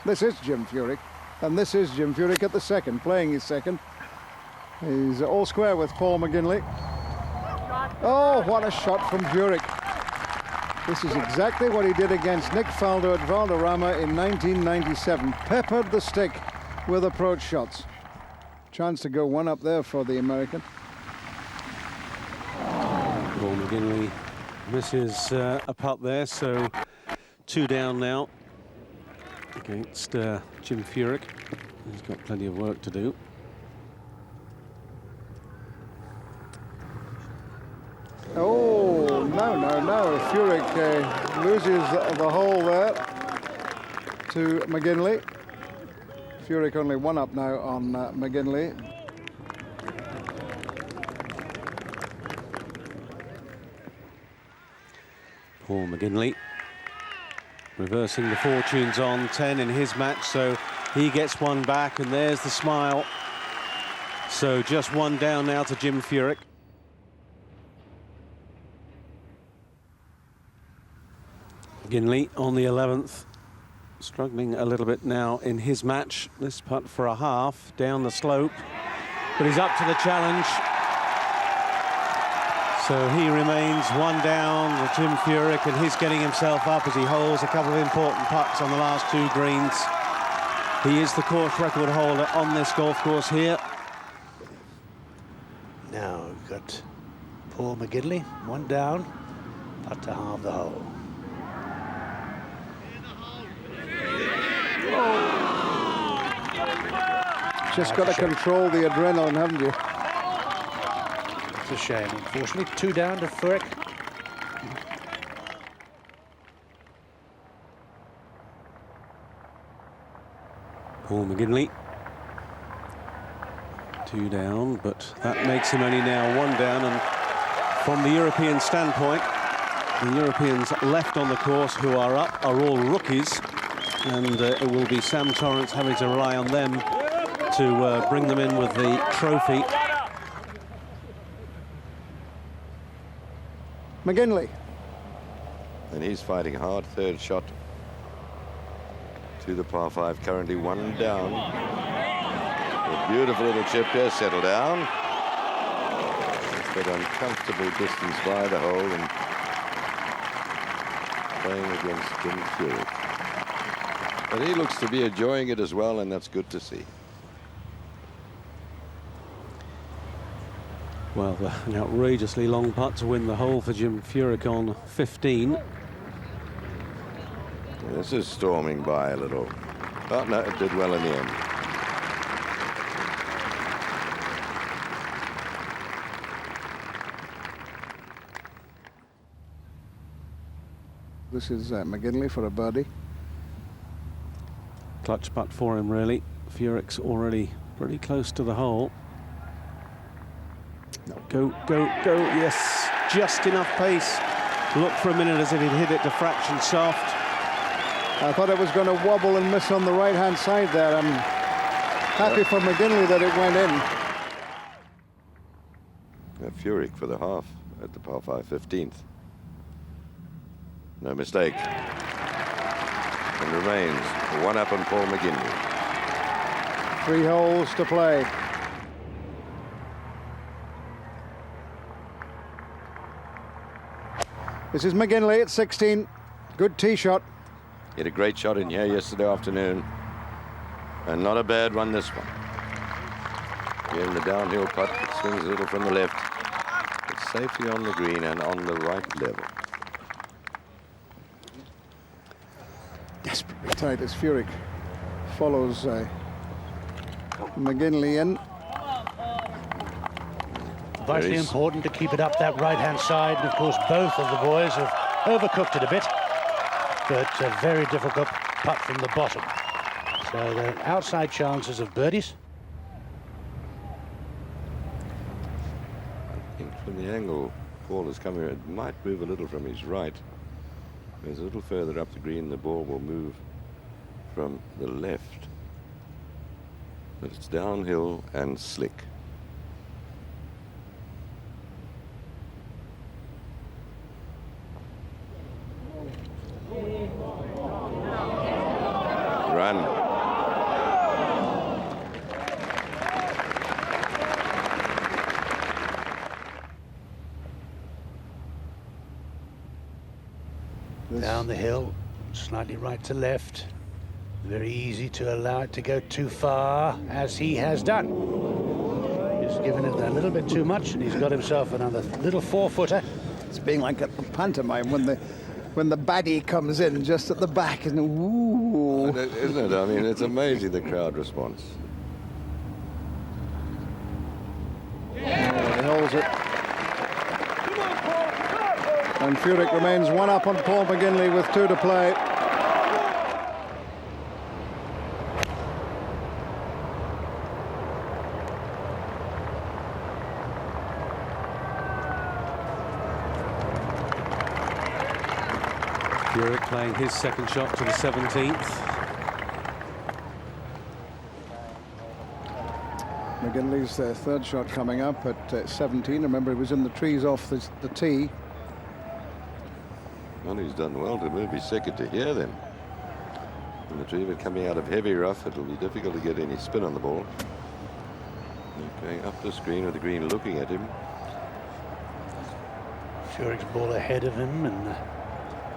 This is Jim Furyk, and this is Jim Furyk at the second, playing his second. He's all square with Paul McGinley. Oh, what a shot from Furyk. This is exactly what he did against Nick Faldo at Valderrama in 1997. Peppered the stick with approach shots. Chance to go one up there for the American. Paul McGinley misses a putt there, so 2 down now against Jim Furyk. He's got plenty of work to do. Oh, no. Furyk loses the hole there to McGinley. Furyk only 1 up now on McGinley. Paul McGinley reversing the fortunes on 10 in his match, so he gets 1 back, and there's the smile. So just 1 down now to Jim Furyk. McGinley on the 11th, struggling a little bit now in his match. This putt for a half down the slope, but he's up to the challenge. So he remains 1 down with Jim Furyk, and he's getting himself up as he holds a couple of important putts on the last 2 greens. He is the course record holder on this golf course here. Now we've got Paul McGinley, 1 down, putt to halve the hole. Just got to control the adrenaline, haven't you? It's a shame, unfortunately. 2 down to Furyk. Paul McGinley, 2 down, but that makes him only now 1 down. And from the European standpoint, the Europeans left on the course who are up are all rookies, and it will be Sam Torrance having to rely on them to bring them in with the trophy. McGinley. And he's fighting hard. 3rd shot to the par 5, currently 1 down. A beautiful little chip here, settle down. But uncomfortable distance by the hole and playing against Jim Furyk. But he looks to be enjoying it as well, and that's good to see. Well, an outrageously long putt to win the hole for Jim Furyk on 15. This is storming by a little. Oh, no, it did well in the end. This is McGinley for a birdie. Clutch putt for him, really. Furyk's already pretty close to the hole. No. Go. Yes, just enough pace. Looked for a minute as if he'd hit it to fraction soft. I thought it was going to wobble and miss on the right-hand side there. I'm happy for McGinley that it went in. Furyk for the half at the par 5, 15th. No mistake. And remains 1 up on Paul McGinley. 3 holes to play. This is McGinley at 16. Good tee shot. He had a great shot in here yesterday afternoon. And not a bad one this one. Again, the downhill putt that swings a little from the left. It's safely on the green and on the right level. Desperately tight as Furyk follows McGinley in. Vitally important to keep it up that right-hand side. And, of course, both of the boys have overcooked it a bit. But a very difficult putt from the bottom. So there are outside chances of birdies. I think from the angle Paul is coming, it might move a little from his right. There's a little further up the green, the ball will move from the left. But it's downhill and slick. run. Down the hill, slightly right to left. Very easy to allow it to go too far, as he has done. He's given it a little bit too much, and he's got himself another little 4-footer. It's being like a pantomime when the baddie comes in just at the back, and ooh. Isn't it? I mean, it's amazing, the crowd response. Oh, he holds it. And Furyk remains 1 up on Paul McGinley with 2 to play. Furyk playing his second shot to the 17th. McGinley's third shot coming up at 17. Remember, he was in the trees off the tee. Well, he's done well to move his second to here then. And the tree, but coming out of heavy rough, it'll be difficult to get any spin on the ball. Going up the screen with the green looking at him. Furyk's ball ahead of him, and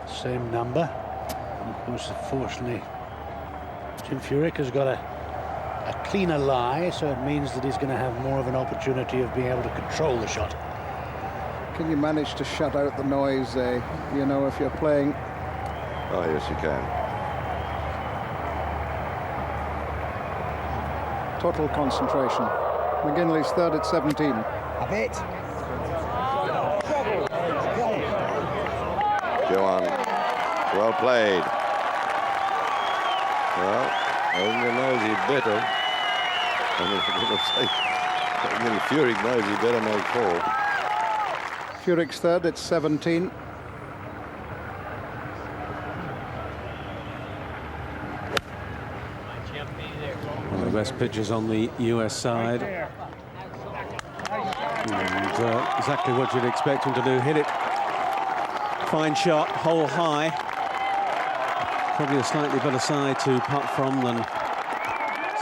same number. And of course, unfortunately, Jim Furyk has got a cleaner lie, so it means that he's going to have more of an opportunity of being able to control the shot. Can you manage to shut out the noise, you know, if you're playing? Oh, yes, you can. Total concentration. McGinley's third at 17. A bit. Go on. Well played. Well, Ogden knows he'd better. I mean, Furyk knows he better make 4. Furyk's third at 17. One of the best pitchers on the US side. And exactly what you'd expect him to do. Hit it. Fine shot, hole high. Probably a slightly better side to putt from than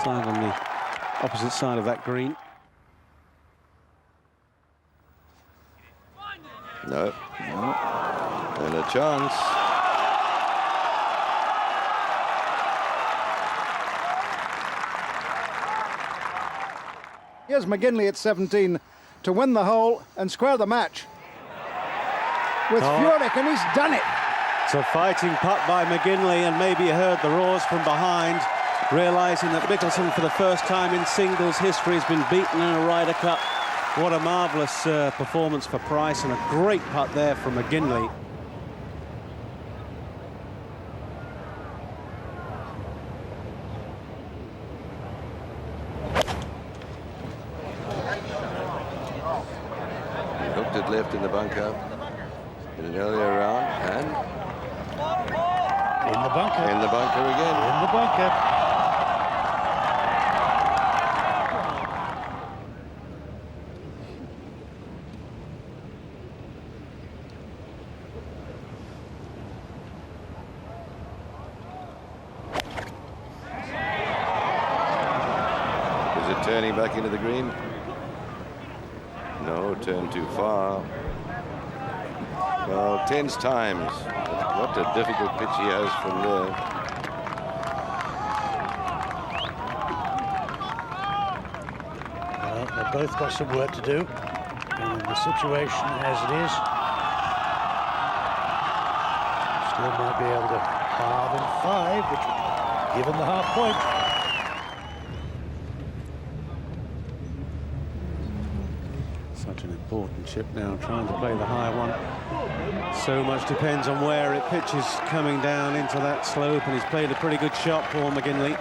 side on the opposite side of that green. No. And a chance. Here's McGinley at 17 to win the hole and square the match with Furyk, and he's done it. It's a fighting putt by McGinley, and maybe you heard the roars from behind, realising that Mickelson, for the first time in singles history, has been beaten in a Ryder Cup. What a marvellous performance for Price, and a great putt there from McGinley. He hooked it left in the bunker in an earlier round, and In the bunker. in the bunker again. In the bunker. Is it turning back into the green? No, turned too far. Well, 10 times. What a difficult pitch he has from there. Well, they've both got some work to do. And in the situation as it is, still might be able to halve in 5, which would give him the half point. Such an important chip now, trying to play the high one. So much depends on where it pitches coming down into that slope, and he's played a pretty good shot, Paul McGinley.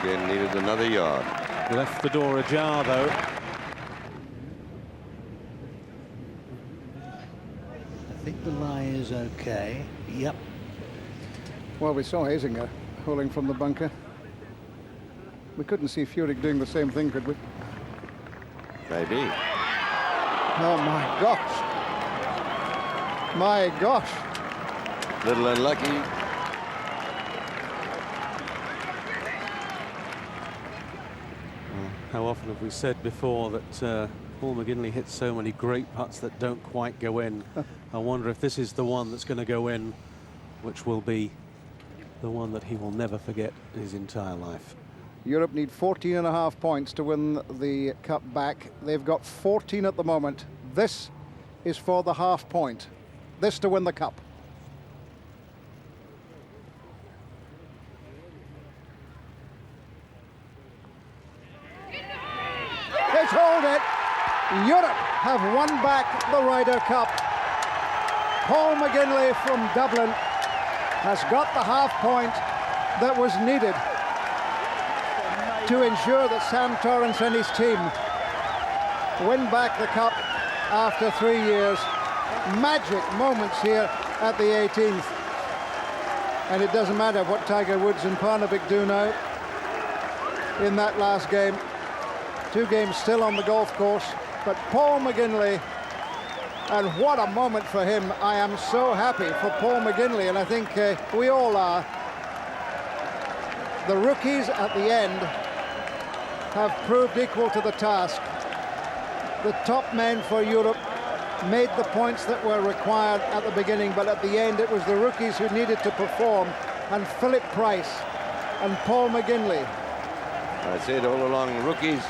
Again, needed another yard. Left the door ajar, though. I think the lie is okay. Yep. Well, we saw Hasinger holing from the bunker. We couldn't see Furyk doing the same thing, could we? Maybe. Oh, my gosh. My gosh. Little unlucky. How often have we said before that Paul McGinley hits so many great putts that don't quite go in. I wonder if this is the one that's going to go in, which will be the one that he will never forget his entire life. Europe need 14.5 points to win the cup back. They've got 14 at the moment. This is for the half point. This to win the cup. It's hold it. Europe have won back the Ryder Cup. Paul McGinley from Dublin has got the half point that was needed to ensure that Sam Torrance and his team win back the cup after 3 years. Magic moments here at the 18th. And it doesn't matter what Tiger Woods and Parnevik do now in that last game. 2 games still on the golf course, but Paul McGinley, and what a moment for him. I am so happy for Paul McGinley, and I think we all are. The rookies at the end have proved equal to the task. The top men for Europe made the points that were required at the beginning, but at the end it was the rookies who needed to perform, and Philip Price and Paul McGinley. I said all along, rookies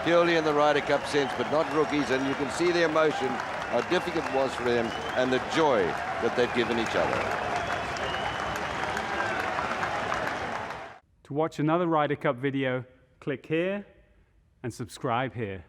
purely in the Ryder Cup sense, but not rookies, and you can see the emotion, how difficult it was for them, and the joy that they've given each other. To watch another Ryder Cup video, click here and subscribe here.